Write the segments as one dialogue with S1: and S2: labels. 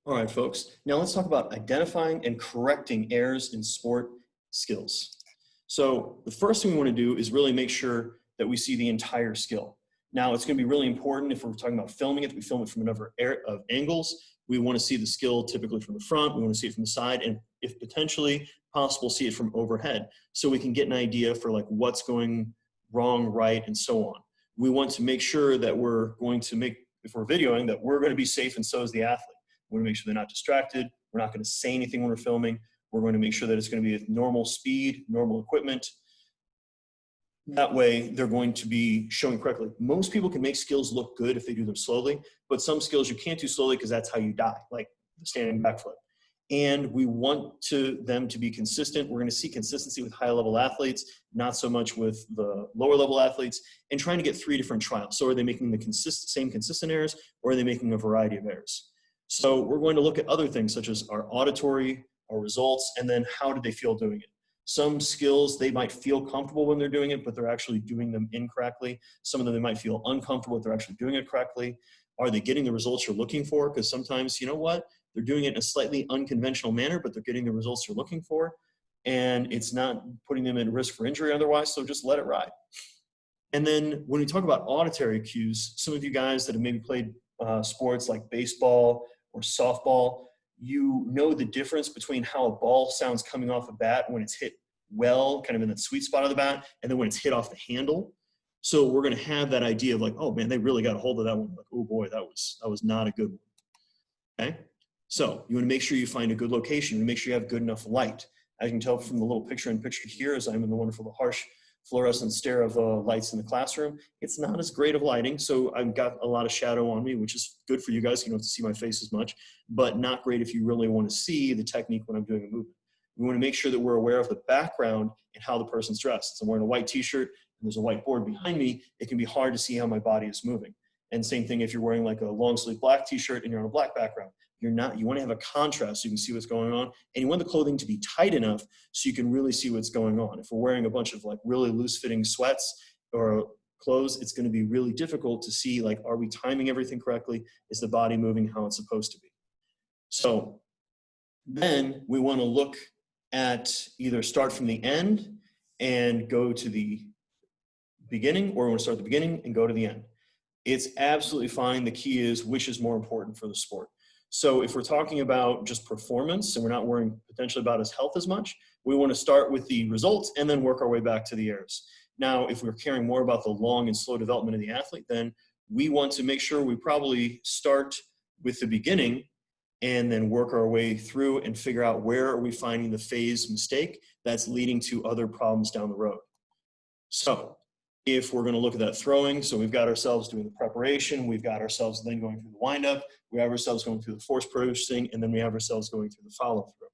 S1: All right, folks. Now let's talk about identifying and correcting errors in sport skills. So the first thing we want to do is really make sure that we see the entire skill. Now it's going to be really important if we're talking about filming it, we film it from a number of angles. We want to see the skill typically from the front, we want to see it from the side, and if potentially possible, see it from overhead so we can get an idea for like what's going wrong, right, and so on. We want to make sure that we're going to make, if we're videoing, that we're going to be safe and so is the athlete. We want to make sure they're not distracted. We're not going to say anything when we're filming. We're going to make sure that it's going to be at normal speed, normal equipment. That way, they're going to be showing correctly. Most people can make skills look good if they do them slowly, but some skills you can't do slowly because that's how you die, like the standing backflip. And we want them to be consistent. We're going to see consistency with high-level athletes, not so much with the lower-level athletes, and trying to get 3 different trials. So are they making the same consistent errors, or are they making a variety of errors? So we're going to look at other things such as our auditory, our results, and then how did they feel doing it. Some skills, they might feel comfortable when they're doing it, but they're actually doing them incorrectly. Some of them, they might feel uncomfortable if they're actually doing it correctly. Are they getting the results you're looking for? Because sometimes, you know what? They're doing it in a slightly unconventional manner, but they're getting the results you're looking for. And it's not putting them at risk for injury otherwise, so just let it ride. And then when we talk about auditory cues, some of you guys that have maybe played sports like baseball or softball, you know the difference between how a ball sounds coming off a bat when it's hit well, kind of in that sweet spot of the bat, and then when it's hit off the handle. So we're going to have that idea of like, oh man, they really got a hold of that one. Like, oh boy, that was not a good one. Okay, so you want to make sure you find a good location. You want to make sure you have good enough light. As you can tell from the little picture in picture here, as I'm in the wonderful harsh fluorescent stare of lights in the classroom, it's not as great of lighting, so I've got a lot of shadow on me, which is good for you guys. You don't have to see my face as much, but not great if you really want to see the technique when I'm doing a movement. We want to make sure that we're aware of the background and how the person's dressed. So I'm wearing a white t-shirt and there's a white board behind me. It can be hard to see how my body is moving. And same thing if you're wearing like a long sleeve black t-shirt and you're on a black background. You want to have a contrast so you can see what's going on, and you want the clothing to be tight enough so you can really see what's going on. If we're wearing a bunch of like really loose fitting sweats or clothes, it's going to be really difficult to see, like, are we timing everything correctly? Is the body moving how it's supposed to be? So then we want to look at either start from the end and go to the beginning, or we want to start at the beginning and go to the end. It's absolutely fine. The key is which is more important for the sport. So if we're talking about just performance and we're not worrying potentially about his health as much, we want to start with the results and then work our way back to the errors. Now, if we're caring more about the long and slow development of the athlete, then we want to make sure we probably start with the beginning and then work our way through and figure out where are we finding the phase mistake that's leading to other problems down the road. So if we're going to look at that throwing, so we've got ourselves doing the preparation, we've got ourselves then going through the windup, we have ourselves going through the force producing, and then we have ourselves going through the follow through.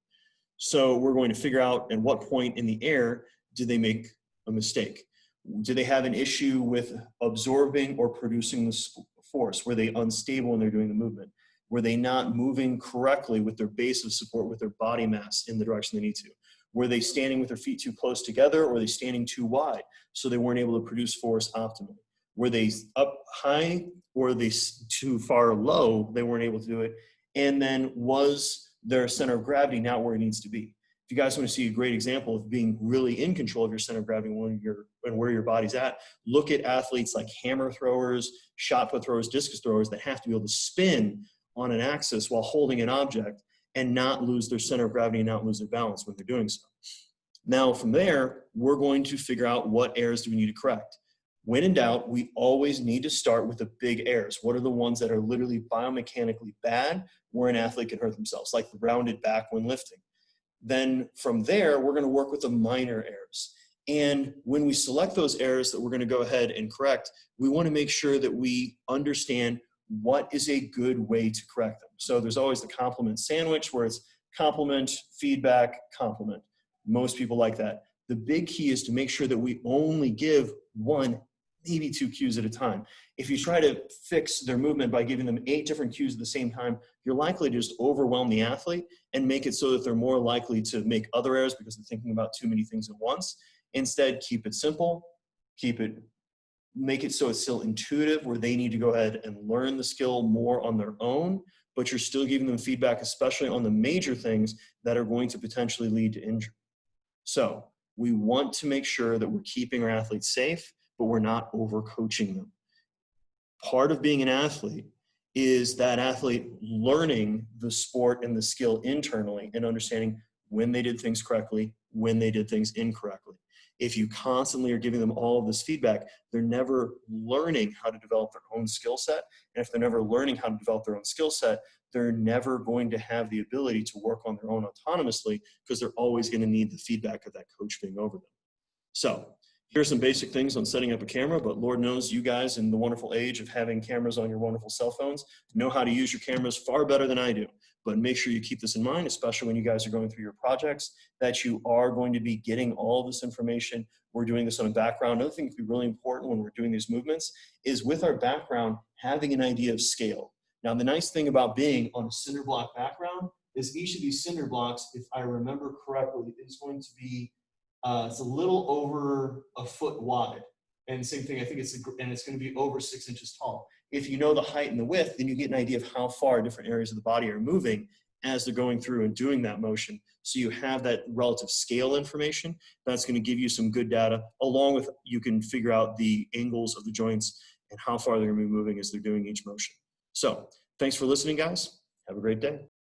S1: So we're going to figure out at what point in the air did they make a mistake? Do they have an issue with absorbing or producing the force? Were they unstable when they're doing the movement? Were they not moving correctly with their base of support, with their body mass in the direction they need to? Were they standing with their feet too close together, or were they standing too wide so they weren't able to produce force optimally? Were they up high, or were they too far low, they weren't able to do it? And then was their center of gravity not where it needs to be? If you guys want to see a great example of being really in control of your center of gravity and where your body's at, look at athletes like hammer throwers, shot put throwers, discus throwers that have to be able to spin on an axis while holding an object and not lose their center of gravity and not lose their balance when they're doing so. Now from there, we're going to figure out what errors do we need to correct. When in doubt, we always need to start with the big errors. What are the ones that are literally biomechanically bad where an athlete can hurt themselves, like the rounded back when lifting? Then from there, we're going to work with the minor errors. And when we select those errors that we're going to go ahead and correct, we want to make sure that we understand what is a good way to correct them. So there's always the compliment sandwich where it's compliment, feedback, compliment. Most people like that. The big key is to make sure that we only give 1, maybe 2 cues at a time. If you try to fix their movement by giving them 8 different cues at the same time, you're likely to just overwhelm the athlete and make it so that they're more likely to make other errors because they're thinking about too many things at once. Instead, keep it simple, make it so it's still intuitive where they need to go ahead and learn the skill more on their own but you're still giving them feedback, especially on the major things that are going to potentially lead to injury. So we want to make sure that we're keeping our athletes safe, but we're not overcoaching them. Part of being an athlete is that athlete learning the sport and the skill internally and understanding when they did things correctly, when they did things incorrectly. If you constantly are giving them all of this feedback, they're never learning how to develop their own skill set. And if they're never learning how to develop their own skill set, they're never going to have the ability to work on their own autonomously, because they're always going to need the feedback of that coach being over them. So here's some basic things on setting up a camera, but Lord knows you guys in the wonderful age of having cameras on your wonderful cell phones know how to use your cameras far better than I do. But make sure you keep this in mind, especially when you guys are going through your projects, that you are going to be getting all this information. We're doing this on a background. Another thing that's really important when we're doing these movements is with our background, having an idea of scale. Now, the nice thing about being on a cinder block background is each of these cinder blocks, if I remember correctly, is going to be it's a little over a foot wide. And same thing, I think it's going to be over 6 inches tall. If you know the height and the width, then you get an idea of how far different areas of the body are moving as they're going through and doing that motion. So you have that relative scale information. That's going to give you some good data, along with you can figure out the angles of the joints and how far they're going to be moving as they're doing each motion. So thanks for listening, guys. Have a great day.